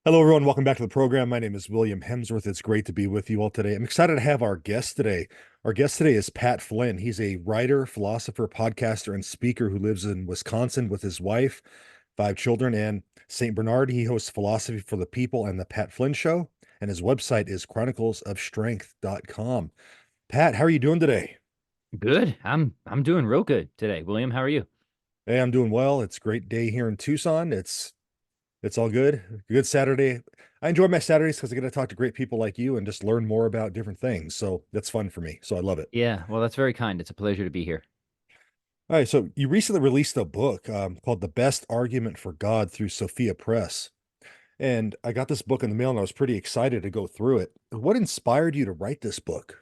Hello, everyone. Welcome back to the program. My name is William Hemsworth. It's great to be with you all today. I'm excited to have our guest today. Our guest today is Pat Flynn. He's a writer, philosopher, podcaster, and speaker who lives in Wisconsin with his wife, five children, and St. Bernard. He hosts Philosophy for the People and the Pat Flynn Show, and his website is chroniclesofstrength.com. Pat, how are you doing today? Good. I'm doing real good today. William, how are you? Hey, I'm doing well. It's a great day here in Tucson. It's all good. Good Saturday. I enjoy my Saturdays because I get to talk to great people like you and just learn more about different things. So that's fun for me. So I love it. Yeah, well, that's very kind. It's a pleasure to be here. All right. So you recently released a book called The Best Argument for God through Sophia Press. And I got this book in the mail and I was pretty excited to go through it. What inspired you to write this book?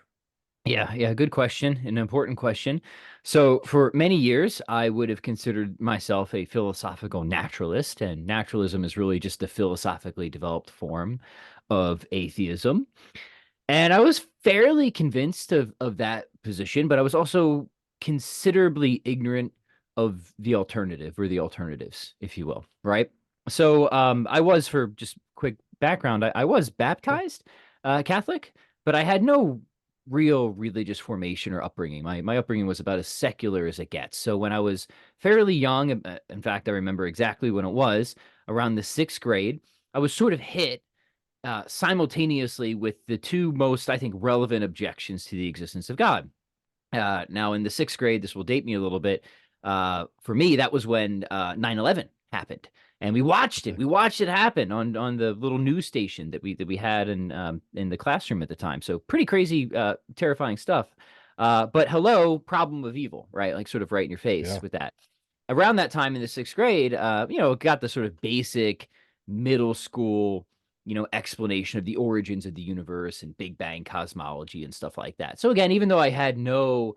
Yeah, good question, an important question. So, for many years, I would have considered myself a philosophical naturalist, and naturalism is really just a philosophically developed form of atheism. And I was fairly convinced of that position, but I was also considerably ignorant of the alternative or the alternatives, if you will, right? So I was, for just quick background, I was Sure. baptized Catholic, but I had no real religious formation or upbringing. My upbringing was about as secular as it gets. So when I was fairly young, in fact, I remember exactly when it was around the sixth grade, I was sort of hit simultaneously with the two most, I think, relevant objections to the existence of God. Now, in the sixth grade, this will date me a little bit. For me, that was when 9/11 happened, and we watched it. Okay. We watched it happen on the little news station that we had in the classroom at the time. So pretty crazy, terrifying stuff. But hello, problem of evil, right? Like sort of right in your face Yeah. with that. Around that time in the sixth grade, got the sort of basic middle school explanation of the origins of the universe and Big Bang cosmology and stuff like that. So again, even though I had no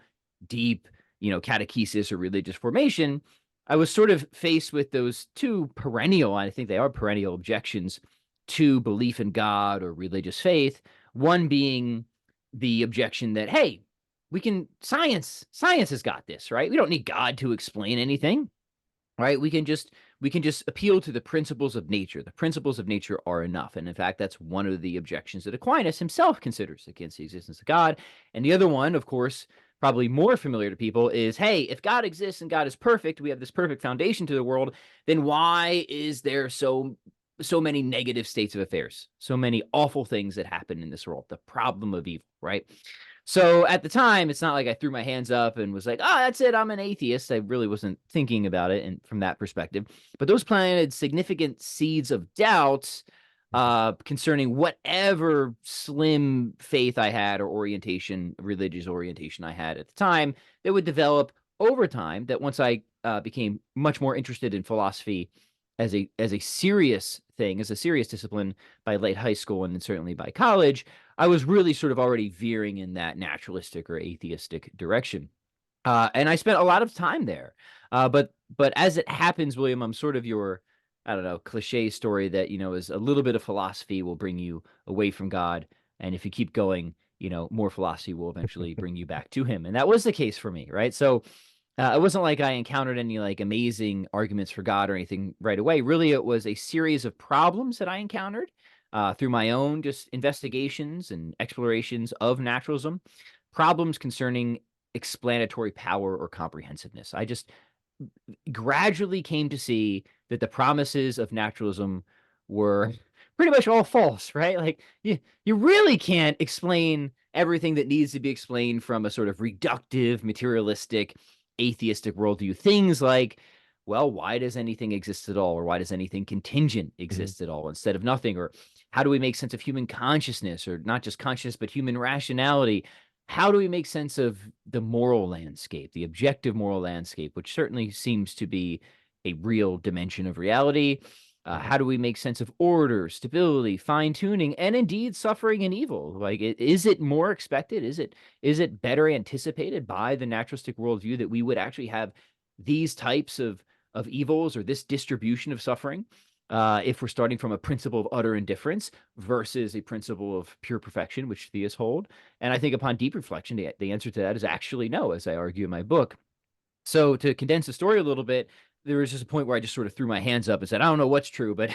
deep, catechesis or religious formation, I was sort of faced with those two perennial, I think they are perennial objections to belief in God or religious faith. One being the objection that, hey, we can science has got this, right? We don't need God to explain anything, right? We can just appeal to the principles of nature. The principles of nature are enough. And in fact, that's one of the objections that Aquinas himself considers against the existence of God. And the other one, of course, probably more familiar to people is, hey, if God exists and God is perfect, we have this perfect foundation to the world, then why is there so many negative states of affairs, so many awful things that happen in this world, the problem of evil, right? So at the time, it's not like I threw my hands up and was like, oh, that's it, I'm an atheist. I really wasn't thinking about it and from that perspective. But those planted significant seeds of doubts concerning whatever slim faith I had or orientation, religious orientation I had at the time, that would develop over time. That once I became much more interested in philosophy as a serious thing, as a serious discipline by late high school and then certainly by college, I was really sort of already veering in that naturalistic or atheistic direction. And I spent a lot of time there. But as it happens, William, I'm sort of your, I don't know, cliche story that, is a little bit of philosophy will bring you away from God. And if you keep going, more philosophy will eventually bring you back to him. And that was the case for me, right? So it wasn't like I encountered any like amazing arguments for God or anything right away. Really, it was a series of problems that I encountered through my own just investigations and explorations of naturalism, problems concerning explanatory power or comprehensiveness. I just gradually came to see that the promises of naturalism were pretty much all false, right? Like you really can't explain everything that needs to be explained from a sort of reductive, materialistic, atheistic worldview. Things like, well, why does anything exist at all? Or why does anything contingent Mhm. exist at all instead of nothing? Or how do we make sense of human consciousness, or not just consciousness, but human rationality? How do we make sense of the moral landscape, the objective moral landscape, which certainly seems to be a real dimension of reality? How do we make sense of order, stability, fine tuning, and indeed suffering and evil? Like, is it more expected? Is it better anticipated by the naturalistic worldview that we would actually have these types of evils or this distribution of suffering? If we're starting from a principle of utter indifference versus a principle of pure perfection, which theists hold. And I think upon deep reflection, the answer to that is actually no, as I argue in my book. So to condense the story a little bit, there was just a point where I just sort of threw my hands up and said, I don't know what's true, but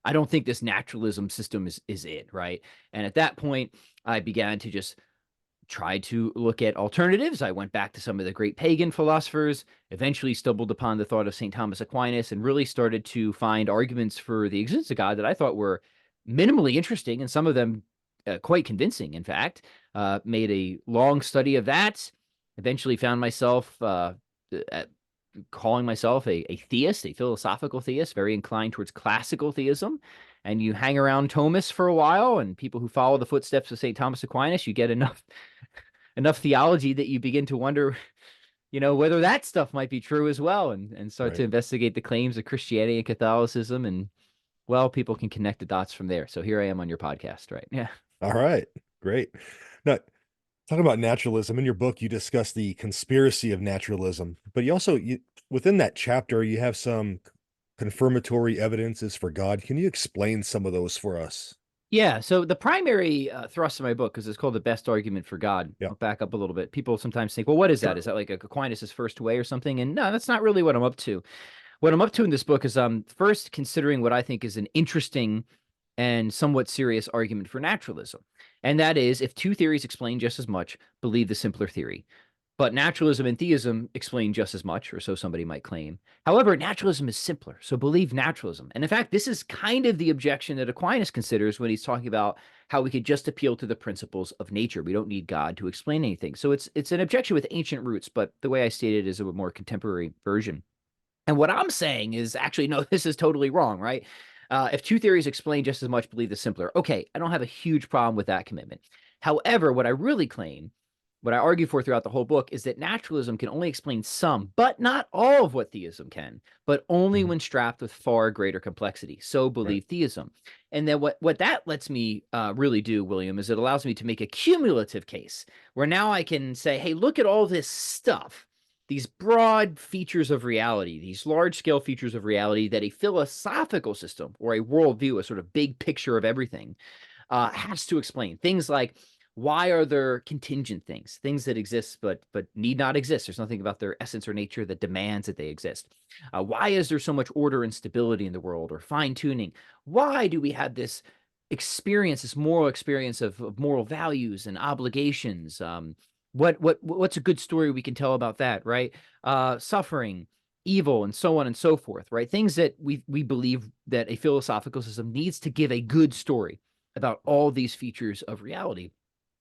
I don't think this naturalism system is it, right? And at that point, I began to just try to look at alternatives. I went back to some of the great pagan philosophers, eventually stumbled upon the thought of St. Thomas Aquinas, and really started to find arguments for the existence of God that I thought were minimally interesting, and some of them quite convincing, in fact. Made a long study of that. Eventually found myself calling myself a theist, a philosophical theist, very inclined towards classical theism. And you hang around Thomas for a while, and people who follow the footsteps of St. Thomas Aquinas, you get enough theology that you begin to wonder, whether that stuff might be true as well, and start to Right. investigate the claims of Christianity and Catholicism. And well, people can connect the dots from there. So here I am on your podcast, right? Yeah. All right. Great. Now, talking about naturalism, in your book, you discuss the conspiracy of naturalism, but within that chapter, you have some confirmatory evidences for God. Can you explain some of those for us? Yeah. So the primary thrust of my book, because it's called The Best Argument for God. Yeah. I'll back up a little bit. People sometimes think, well, what is that? Sure. Is that like Aquinas's first way or something? And no, that's not really what I'm up to. What I'm up to in this book is first considering what I think is an interesting and somewhat serious argument for naturalism. And that is, if two theories explain just as much, believe the simpler theory. But naturalism and theism explain just as much, or so somebody might claim. However, naturalism is simpler, so believe naturalism. And in fact, this is kind of the objection that Aquinas considers when he's talking about how we could just appeal to the principles of nature. We don't need God to explain anything. So it's an objection with ancient roots, but the way I state it is a more contemporary version. And what I'm saying is actually, no, this is totally wrong, right? If two theories explain just as much, believe the simpler. Okay, I don't have a huge problem with that commitment. However, what I really claim, what I argue for throughout the whole book, is that naturalism can only explain some, but not all of what theism can, but only Mhm. when strapped with far greater complexity. So Right. believe theism. And then what that lets me really do, William, is it allows me to make a cumulative case where now I can say, hey, look at all this stuff, these broad features of reality, these large scale features of reality that a philosophical system or a worldview, a sort of big picture of everything, has to explain. Things like, why are there contingent things, things that exist but need not exist? There's nothing about their essence or nature that demands that they exist. Why is there so much order and stability in the world, or fine tuning? Why do we have this experience, this moral experience of moral values and obligations? What's a good story we can tell about that, right? Suffering, evil, and so on and so forth, right? Things that we believe that a philosophical system needs to give a good story about all these features of reality.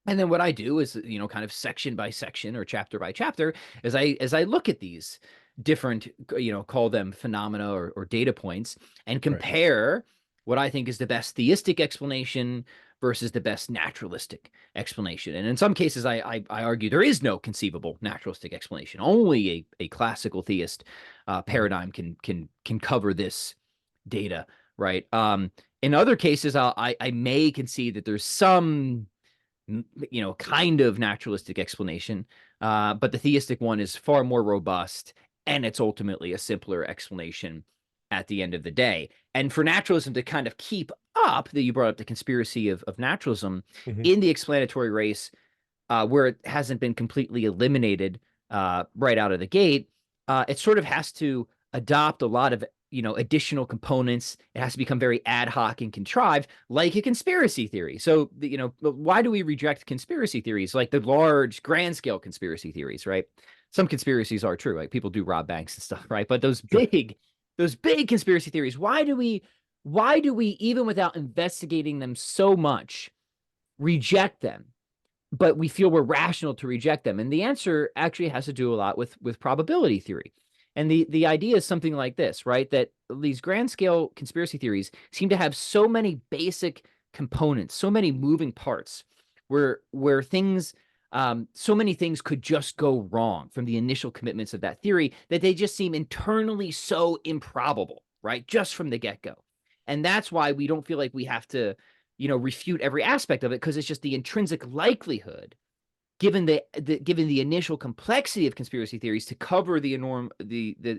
And then what I do is, kind of section by section or chapter by chapter, as I look at these different, call them phenomena or data points, and Right. compare what I think is the best theistic explanation versus the best naturalistic explanation. And in some cases, I argue there is no conceivable naturalistic explanation. Only a classical theist Mhm. paradigm can cover this data, right? In other cases, I may concede that there's some kind of naturalistic explanation. But the theistic one is far more robust, and it's ultimately a simpler explanation at the end of the day. And for naturalism to kind of keep up, that you brought up the conspiracy of naturalism Mhm. in the explanatory race, where it hasn't been completely eliminated right out of the gate, it sort of has to adopt a lot of additional components. It has to become very ad hoc and contrived, like a conspiracy theory. So why do we reject conspiracy theories, like the large, grand scale conspiracy theories? Right? Some conspiracies are true, like people do rob banks and stuff, right? But Sure. those big conspiracy theories, why do we even without investigating them so much reject them, but we feel we're rational to reject them? And the answer actually has to do a lot with probability theory. And the idea is something like this, right? That these grand scale conspiracy theories seem to have so many basic components, so many moving parts, where things so many things could just go wrong from the initial commitments of that theory, that they just seem internally so improbable, right? Just from the get-go. And that's why we don't feel like we have to refute every aspect of it, because it's just the intrinsic likelihood, given the initial complexity of conspiracy theories to cover the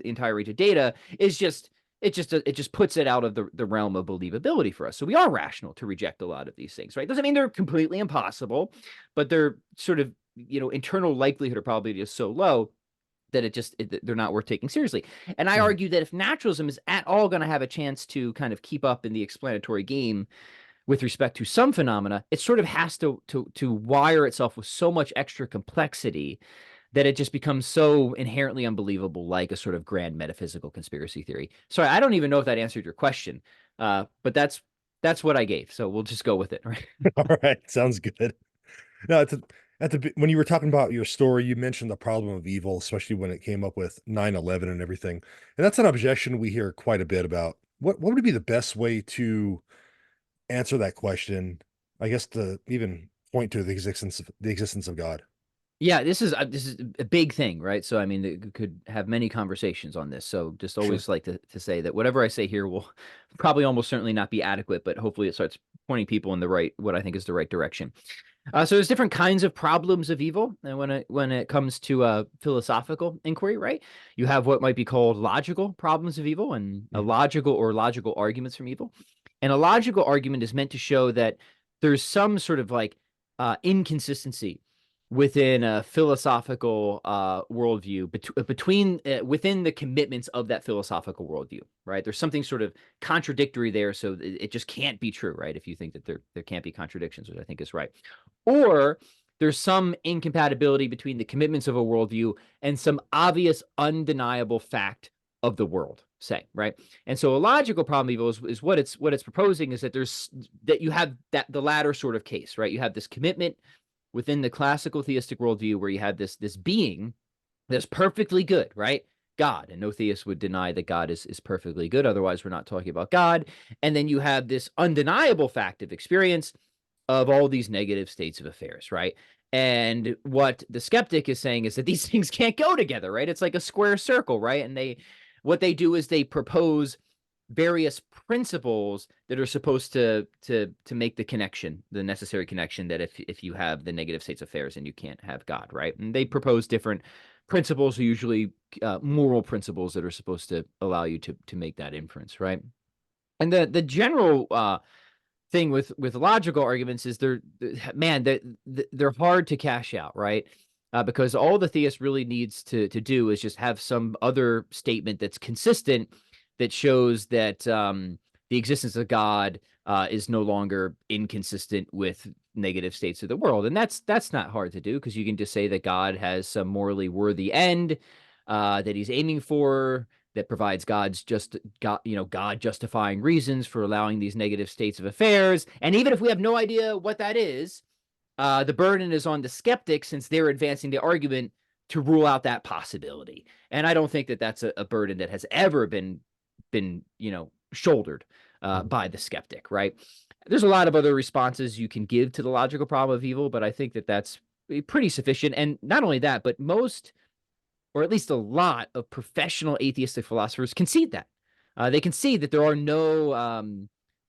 entire range of data, is just it just puts it out of the realm of believability for us. So we are rational to reject a lot of these things, right? Doesn't mean they're completely impossible, but they're sort of internal likelihood or probability is so low that they're not worth taking seriously. And I Mhm. argue that if naturalism is at all going to have a chance to kind of keep up in the explanatory game with respect to some phenomena, it sort of has to wire itself with so much extra complexity that it just becomes so inherently unbelievable, like a sort of grand metaphysical conspiracy theory. Sorry, I don't even know if that answered your question, but that's what I gave. So we'll just go with it, right? All right, sounds good. No, when you were talking about your story, you mentioned the problem of evil, especially when it came up with 9/11 and everything. And that's an objection we hear quite a bit about. What would be the best way to answer that question? I guess to even point to the existence of God. Yeah, this is a big thing, right? So I mean, it could have many conversations on this. So just Sure. always like to say that whatever I say here will probably almost certainly not be adequate, but hopefully it starts pointing people in the right, what I think is the right direction. So there's different kinds of problems of evil, and when it comes to philosophical inquiry, right? You have what might be called logical problems of evil, and a Mhm. logical arguments from evil. And a logical argument is meant to show that there's some sort of like inconsistency within a philosophical worldview between within the commitments of that philosophical worldview, right? There's something sort of contradictory there, so it just can't be true, right? If you think that there can't be contradictions, which I think is right, or there's some incompatibility between the commitments of a worldview and some obvious, undeniable fact of the world, say, right? And so a logical problem evil is what it's proposing is that you have that the latter sort of case, right? You have this commitment within the classical theistic worldview where you have this being that's perfectly good, right? God. And no theist would deny that God is perfectly good. Otherwise, we're not talking about God. And then you have this undeniable fact of experience of all these negative states of affairs, right? And what the skeptic is saying is that these things can't go together, right? It's like a square circle, right? And what they do is they propose various principles that are supposed to make the connection, the necessary connection, that if you have the negative states of affairs and you can't have God, right? And they propose different principles, usually moral principles that are supposed to allow you to make that inference, right? And the general thing with logical arguments is they're hard to cash out, right? Because all the theist really needs to do is just have some other statement that's consistent that shows that the existence of God is no longer inconsistent with negative states of the world, and that's not hard to do because you can just say that God has some morally worthy end that He's aiming for, that provides God justifying reasons for allowing these negative states of affairs. And even if we have no idea what that is, the burden is on the skeptic since they're advancing the argument to rule out that possibility. And I don't think that that's a burden that has ever been shouldered Mhm. by the skeptic, right? There's a lot of other responses you can give to the logical problem of evil, but I think that that's pretty sufficient. And not only that, but most, or at least a lot of professional atheistic philosophers concede that. They concede that there are no,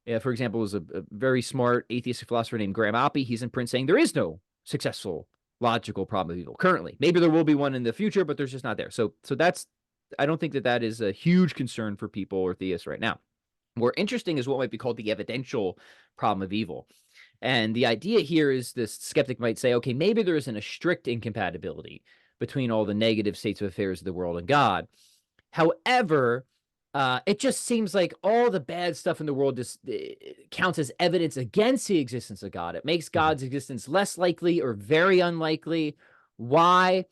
yeah, for example, there's a very smart atheistic philosopher named Graham Oppy. He's in print saying there is no successful logical problem of evil currently. Maybe there will be one in the future, but there's just not there. So that's, I don't think that is a huge concern for people or theists right now. More interesting is what might be called the evidential problem of evil. And the idea here is this skeptic might say, okay, maybe there isn't a strict incompatibility between all the negative states of affairs of the world and God. However, it just seems like all the bad stuff in the world just counts as evidence against the existence of God. It makes Mhm. God's existence less likely or very unlikely. Why?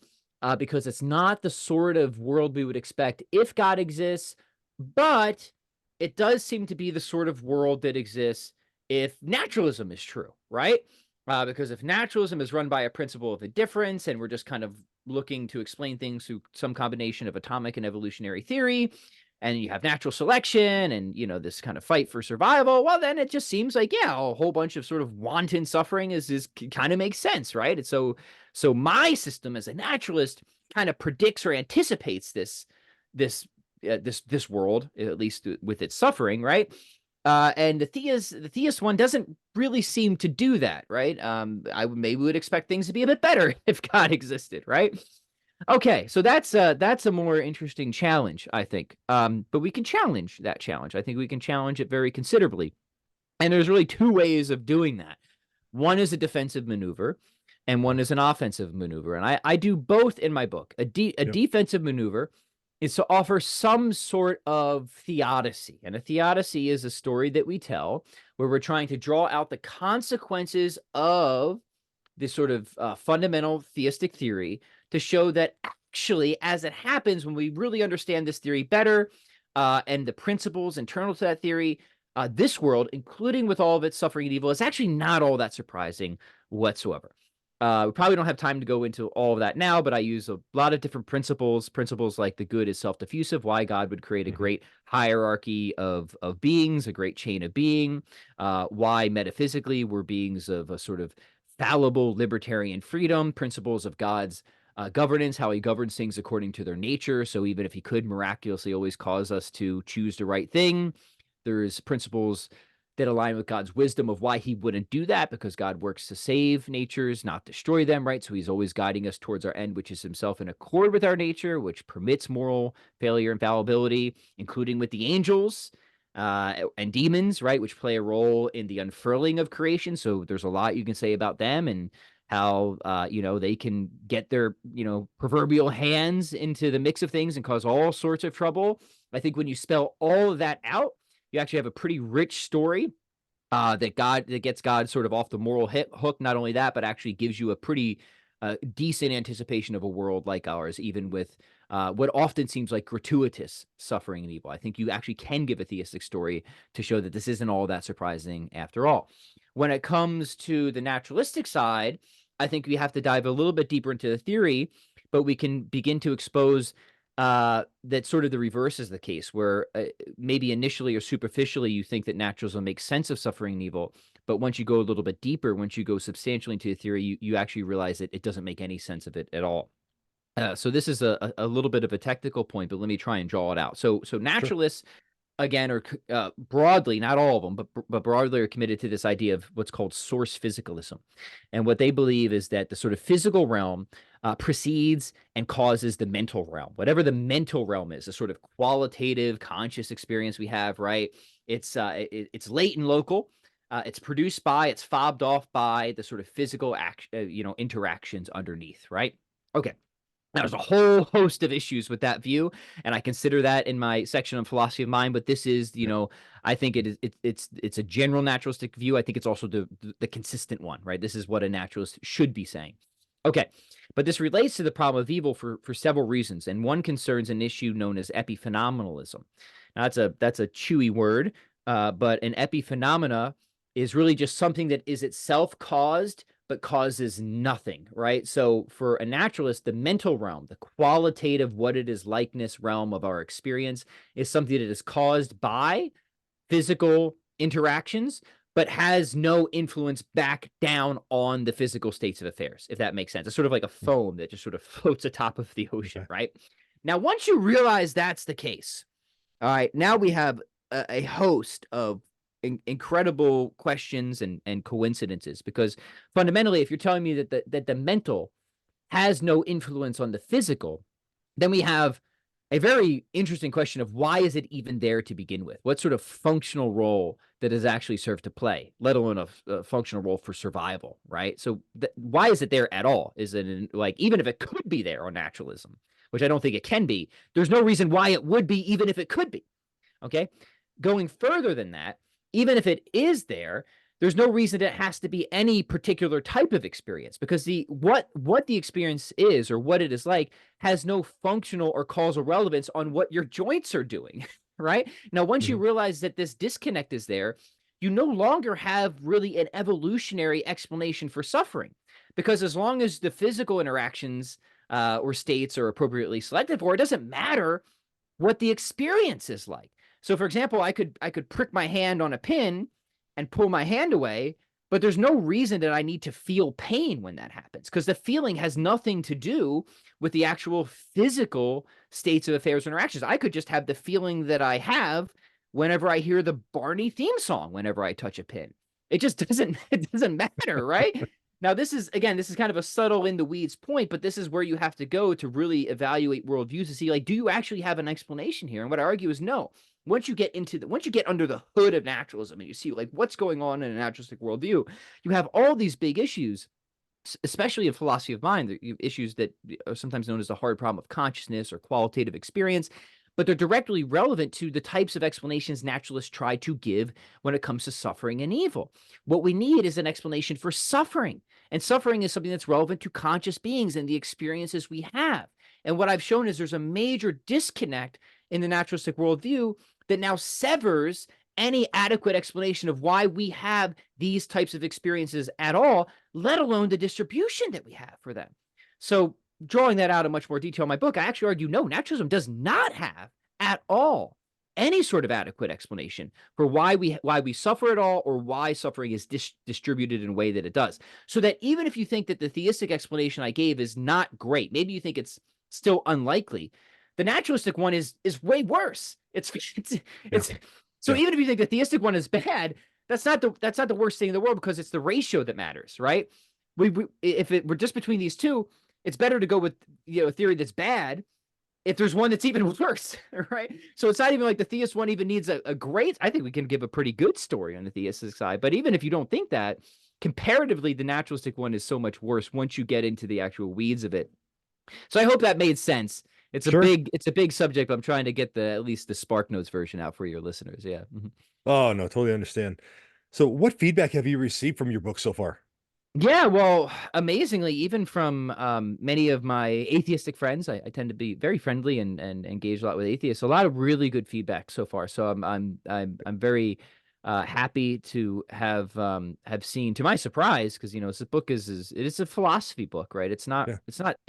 Because it's not the sort of world we would expect if God exists, but it does seem to be the sort of world that exists if naturalism is true, right? Because if naturalism is run by a principle of indifference and we're just kind of looking to explain things through some combination of atomic and evolutionary theory, and you have natural selection and this kind of fight for survival, well then it just seems like, yeah, a whole bunch of sort of wanton suffering is kind of makes sense, right? And so my system as a naturalist kind of predicts or anticipates this world, at least with its suffering, right? And the theist one doesn't really seem to do that, right? I maybe would expect things to be a bit better if God existed, right? Okay, so that's a more interesting challenge, I think. But we can challenge that challenge. I think we can challenge it very considerably. And there's really two ways of doing that. One is a defensive maneuver, and one Mhm. is an offensive maneuver. And I do both in my book. A Yep. defensive maneuver is to offer some sort of theodicy. And a theodicy is a story that we tell where we're trying to draw out the consequences of this sort of fundamental theistic theory to show that actually, as it happens, when we really understand this theory better and the principles internal to that theory, this world, including with all of its suffering and evil, is actually not all that surprising whatsoever. We probably don't have time to go into all of that now, but I use a lot of different principles like the good is self-diffusive, why God would create a Mhm. great hierarchy of beings, a great chain of being, why metaphysically we're beings of a sort of fallible libertarian freedom, principles of God's governance, how he governs things according to their nature. So even if he could miraculously always cause us to choose the right thing, there's principles that align with God's wisdom of why he wouldn't do that, because God works to save natures, not destroy them, right? So he's always guiding us towards our end, which is himself in accord with our nature, which permits moral failure and fallibility, including with the angels and demons, right, which play a role in the unfurling of creation. So there's a lot you can say about them and how they can get their proverbial hands into the mix of things and cause all sorts of trouble. I think when you spell all of that out, you actually have a pretty rich story that gets God sort of off the moral hook. Not only that, but actually gives you a pretty decent anticipation of a world like ours, even with what often seems like gratuitous suffering and evil. I think you actually can give a theistic story to show that this isn't all that surprising after all. When it comes to the naturalistic side, I think we have to dive a little bit deeper into the theory, but we can begin to expose that sort of the reverse is the case, where maybe initially or superficially you think that naturalism makes sense of suffering and evil, but once you go a little bit deeper, once you go substantially into the theory, you actually realize that it doesn't make any sense of it at all. So this is a little bit of a technical point, but let me try and draw it out. So Sure. naturalists again are broadly, not all of them, but broadly are committed to this idea of what's called source physicalism, and what they believe is that the sort of physical realm precedes and causes the mental realm, whatever the mental realm is, the sort of qualitative conscious experience we have, right? It's late and local. It's produced by, it's fobbed off by the sort of physical interactions underneath, right? Okay. Now, there's a whole host of issues with that view, and I consider that in my section on philosophy of mind. But this is, Yep. I think it's a general naturalistic view. I think it's also the consistent one, right? This is what a naturalist should be saying. Okay, but this relates to the problem of evil for several reasons, and one concerns an issue known as epiphenomenalism. Now, that's a chewy word, but an epiphenomena is really just something that is itself caused but causes nothing, right? So for a naturalist, the mental realm, the qualitative what it is likeness realm of our experience is something that is caused by physical interactions, but has no influence back down on the physical states of affairs, if that makes sense. It's sort of like a Mm. foam that just sort of floats atop of the ocean, Okay. right? Now, once you realize that's the case, all right, now we have a host of incredible questions and coincidences, because fundamentally, if you're telling me that the mental has no influence on the physical, then we have a very interesting question of why is it even there to begin with? What sort of functional role that is actually served to play, let alone a functional role for survival, right? So why is it there at all? Is it like, even if it could be there on naturalism, which I don't think it can be, there's no reason why it would be, even if it could be. Okay. Going further than that, even if it is there, there's no reason it has to be any particular type of experience, because the what the experience is or what it is like has no functional or causal relevance on what your joints are doing. Right now, once you Mhm. realize that this disconnect is there, you no longer have really an evolutionary explanation for suffering, because as long as the physical interactions or states are appropriately selected for, it doesn't matter what the experience is like. So for example, I could prick my hand on a pin and pull my hand away, but there's no reason that I need to feel pain when that happens, because the feeling has nothing to do with the actual physical states of affairs or interactions. I could just have the feeling that I have whenever I hear the Barney theme song whenever I touch a pin. It just doesn't it doesn't matter, right? Now, this is kind of a subtle in the weeds point, but this is where you have to go to really evaluate worldviews to see, like, do you actually have an explanation here? And what I argue is no. Once you get under the hood of naturalism and you see like what's going on in a naturalistic worldview, you have all these big issues especially in philosophy of mind, issues that are sometimes known as the hard problem of consciousness or qualitative experience, but they're directly relevant to the types of explanations naturalists try to give when it comes to suffering and evil. What we need is an explanation for suffering, and suffering is something that's relevant to conscious beings and the experiences we have. And what I've shown is there's a major disconnect in the naturalistic worldview that now severs any adequate explanation of why we have these types of experiences at all, let alone the distribution that we have for them. So, drawing that out in much more detail in my book, I actually argue no, naturalism does not have at all any sort of adequate explanation for why we suffer at all, or why suffering is distributed in a way that it does. So that even if you think that the theistic explanation I gave is not great, maybe you think it's still unlikely, the naturalistic one is way worse. Yeah. It's so Yeah. even if you think the theistic one is bad, that's not the worst thing in the world, because it's the ratio that matters, right? If we're just between these two, it's better to go with a theory that's bad if there's one that's even worse, right? So it's not even like the theist one even needs a great. I think we can give a pretty good story on the theistic side, but even if you don't think that, comparatively, the naturalistic one is so much worse once you get into the actual weeds of it. So I hope that made sense. Sure. It's a big subject, but I'm trying to get at least the Spark Notes version out for your listeners. Yeah. Mhm. Oh, no, totally understand. So, what feedback have you received from your book so far? Yeah, well, amazingly, even from many of my atheistic friends, I tend to be very friendly and engage a lot with atheists. A lot of really good feedback so far. So I'm very happy to have seen, to my surprise, because this book it is a philosophy book, right? Yeah. It's not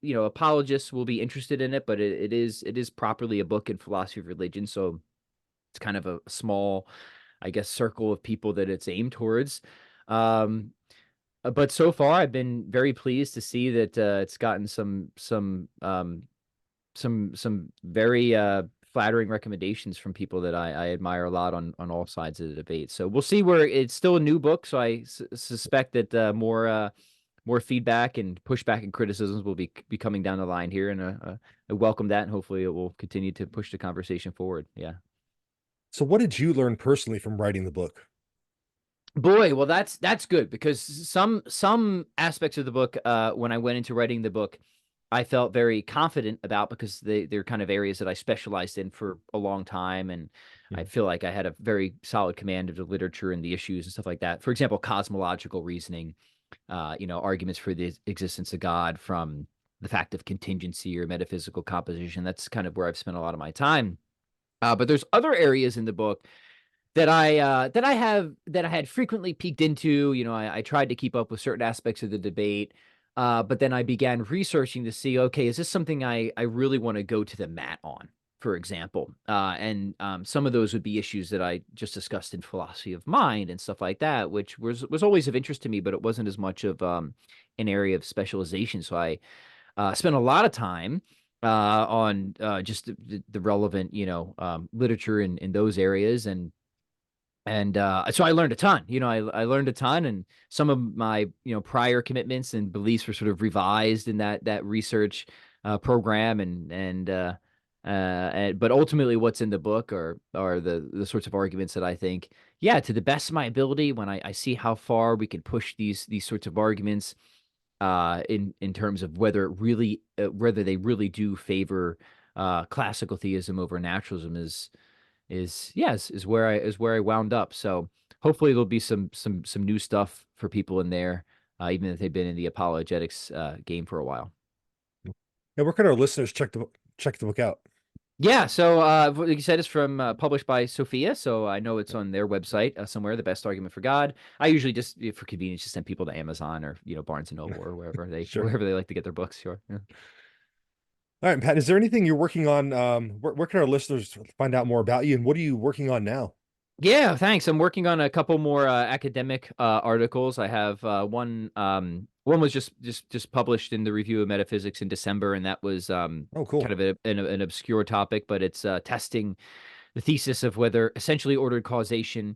apologists will be interested in it, but it is properly a book in philosophy of religion. So it's kind of a small, I guess, circle of people that it's aimed towards. Um, but so far, I've been very pleased to see that it's gotten some very flattering recommendations from people that I admire a lot on all sides of the debate. So we'll see where it's still a new book, so I suspect that more feedback and pushback and criticisms will be coming down the line here, and I welcome that, and hopefully it will continue to push the conversation forward. Yeah. So, what did you learn personally from writing the book? Boy, well, that's good, because some aspects of the book, when I went into writing the book, I felt very confident about, because they're kind of areas that I specialized in for a long time, and I Mhm. feel like I had a very solid command of the literature and the issues and stuff like that. For example, cosmological reasoning, arguments for the existence of God from the fact of contingency or metaphysical composition. That's kind of where I've spent a lot of my time. But there's other areas in the book that I had frequently peeked into. I tried to keep up with certain aspects of the debate, but then I began researching to see, okay, is this something I really want to go to the mat on, for example? And some of those would be issues that I just discussed in philosophy of mind and stuff like that, which was always of interest to me, but it wasn't as much of an area of specialization. So I spent a lot of time on just the relevant, literature in those areas, and so I learned a ton. I learned a ton, and some of my prior commitments and beliefs were sort of revised in that research program, but ultimately, what's in the book are the sorts of arguments that I think, yeah, to the best of my ability, when I see how far we can push these sorts of arguments, in terms of whether they really do favor classical theism over naturalism, is where I wound up. So hopefully there'll be some new stuff for people in there, even if they've been in the apologetics game for a while. And where can our listeners check the book out? Yeah, so like you said, it's from published by Sophia, so I know it's on their website somewhere. The Best Argument for God. I usually just, for convenience, just send people to Amazon or Barnes and Noble or Sure. wherever they like to get their books. Sure. Yeah. All right, Pat, is there anything you're working on? Where can our listeners find out more about you, and what are you working on now? Yeah, thanks. I'm working on a couple more academic articles. I have one was just published in the Review of Metaphysics in December, and that was Oh, cool. kind of an obscure topic, but it's testing the thesis of whether essentially ordered causation,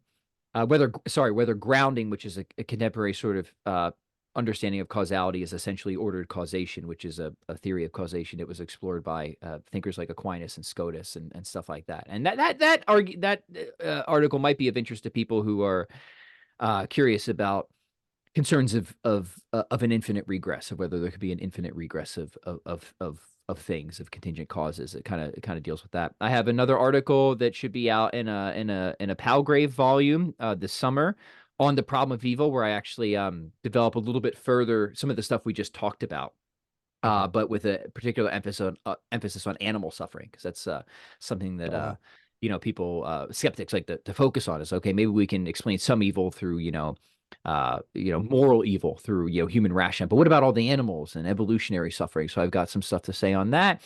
whether grounding, which is a contemporary sort of understanding of causality, is essentially ordered causation, which is a theory of causation that was explored by thinkers like Aquinas and Scotus and stuff like that. And that article might be of interest to people who are curious about concerns of an infinite regress, of whether there could be an infinite regress of things, of contingent causes. It kind of deals with that. I have another article that should be out in a Palgrave volume this summer on the problem of evil, where I actually develop a little bit further some of the stuff we just talked about, Mhm. but with a particular emphasis on animal suffering, because that's something that Oh, wow. people, skeptics, like to focus on. Is okay, maybe we can explain some evil through moral evil through human rationale, but what about all the animals and evolutionary suffering? So I've got some stuff to say on that.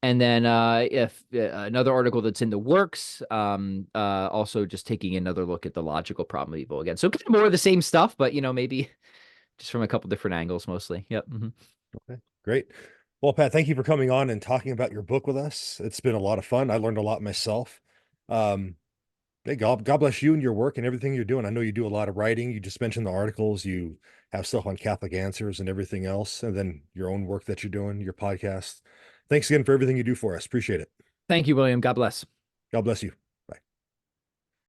And then if another article that's in the works, also just taking another look at the logical problem of evil again. So kind of more of the same stuff, but maybe just from a couple different angles mostly. Yep. Okay, great. Well, Pat, thank you for coming on and talking about your book with us. It's been a lot of fun. I learned a lot myself. Um, Hey, God bless you and your work and everything you're doing. I know you do a lot of writing. You just mentioned the articles. You have stuff on Catholic Answers and everything else, and then your own work that you're doing, your podcast. Thanks again for everything you do for us. Appreciate it. Thank you, William. God bless. God bless you.